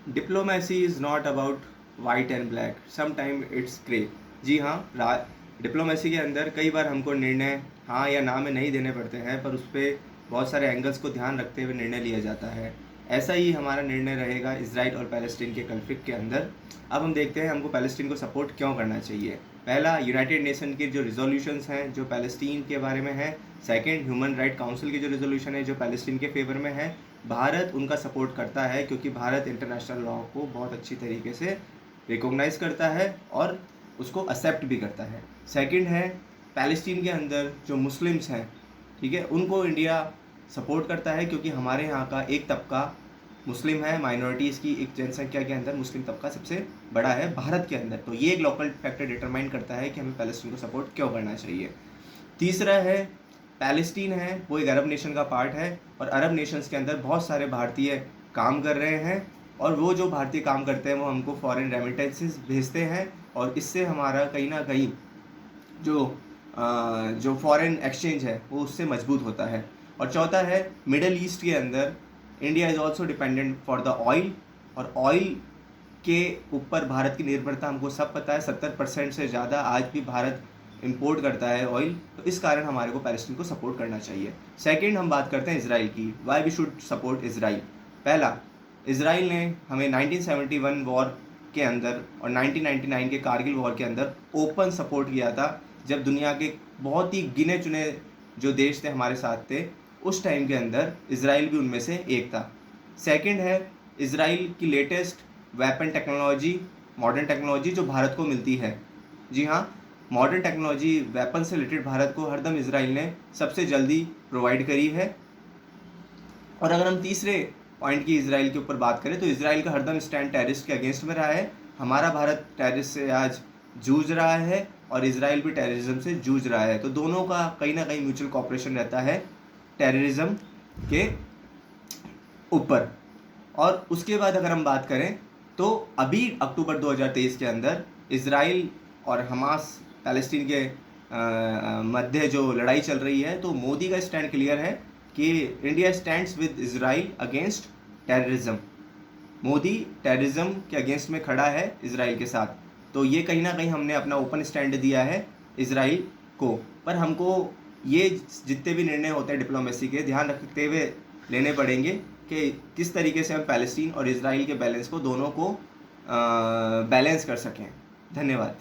Diplomacy is not about white and black, some time it's grey. जी हाँ, diplomacy के अंदर कई बार हमको निर्णय हाँ या ना में नहीं देने पड़ते हैं, पर उस पर बहुत सारे एंगल्स को ध्यान रखते हुए निर्णय लिया जाता है। ऐसा ही हमारा निर्णय रहेगा इजराइल और पैलेस्टीन के कन्फ्लिक्ट के अंदर। अब हम देखते हैं हमको पैलेस्टीन को सपोर्ट क्यों करना चाहिए। पहला, यूनाइटेड नेशन के जो रिजोल्यूशंस हैं जो पैलेस्टीन के बारे में है। सेकंड, ह्यूमन राइट काउंसिल की जो रिजोल्यूशन है जो पैलेस्टीन के फेवर में है। भारत उनका सपोर्ट करता है क्योंकि भारत इंटरनेशनल लॉ को बहुत अच्छी तरीके से रिकॉग्नाइज करता है और उसको एक्सेप्ट भी करता है। सेकंड है, पैलेस्टीन के अंदर जो मुस्लिम्स हैं, ठीक है, उनको इंडिया सपोर्ट करता है क्योंकि हमारे यहाँ का एक तबका मुस्लिम है। माइनॉरिटीज़ की एक जनसंख्या के अंदर मुस्लिम तबका सबसे बड़ा है भारत के अंदर। तो ये एक लोकल फैक्टर डिटरमाइन करता है कि हमें पैलेस्टीन को सपोर्ट क्यों करना चाहिए। तीसरा है, पैलेस्टीन है वो एक अरब नेशन का पार्ट है और अरब नेशंस के अंदर बहुत सारे भारतीय काम कर रहे हैं और वो जो भारतीय काम करते हैं वो हमको फॉरेन रेमिटेंसेस भेजते हैं और इससे हमारा कहीं ना कहीं जो फॉरेन एक्सचेंज है वो उससे मजबूत होता है। और चौथा है, मिडल ईस्ट के अंदर India is also dependent for the oil, और ऑयल के ऊपर भारत की निर्भरता हमको सब पता है। 70% से ज़्यादा आज भी भारत इंपोर्ट करता है ऑयल। तो इस कारण हमारे को पैलेस्टीन को सपोर्ट करना चाहिए। सेकंड, हम बात करते हैं इसराइल की, why we should support Israel. पहला, इसराइल ने हमें 1971 वॉर के अंदर और 1999 के कारगिल वॉर के अंदर ओपन सपोर्ट किया था, जब दुनिया के बहुत ही गिने चुने जो देश थे हमारे साथ थे, उस टाइम के अंदर इसराइल भी उनमें से एक था। सेकंड है, इसराइल की latest weapon technology, modern technology जो भारत को मिलती है। जी हाँ, मॉडर्न टेक्नोलॉजी वेपन से रिलेटेड भारत को हरदम इसराइल ने सबसे जल्दी प्रोवाइड करी है। और अगर हम तीसरे पॉइंट की इसराइल के ऊपर बात करें तो इसराइल का हरदम स्टैंड टेररिस्ट के अगेंस्ट में रहा है। हमारा भारत टेररिस्ट से आज जूझ रहा है और इसराइल भी टेररिज्म से जूझ रहा है। तो दोनों का कहीं ना कहीं म्यूचुअल कॉपरेशन रहता है टेररिज्म के ऊपर। और उसके बाद अगर हम बात करें तो अभी अक्टूबर 2023 के अंदर इसराइल और हमास पैलेस्टीन के मध्य जो लड़ाई चल रही है, तो मोदी का स्टैंड क्लियर है कि India stands with Israel against terrorism. Modi terrorism के अगेंस्ट में खड़ा है इसराइल के साथ। तो ये कहीं ना कहीं हमने अपना ओपन स्टैंड दिया है इसराइल को। पर हमको ये जितने भी निर्णय होते हैं डिप्लोमेसी के, ध्यान रखते हुए लेने पड़ेंगे कि किस तरीके से हम पैलेस्टीन और इसराइल के बैलेंस को दोनों को बैलेंस कर सकें। धन्यवाद।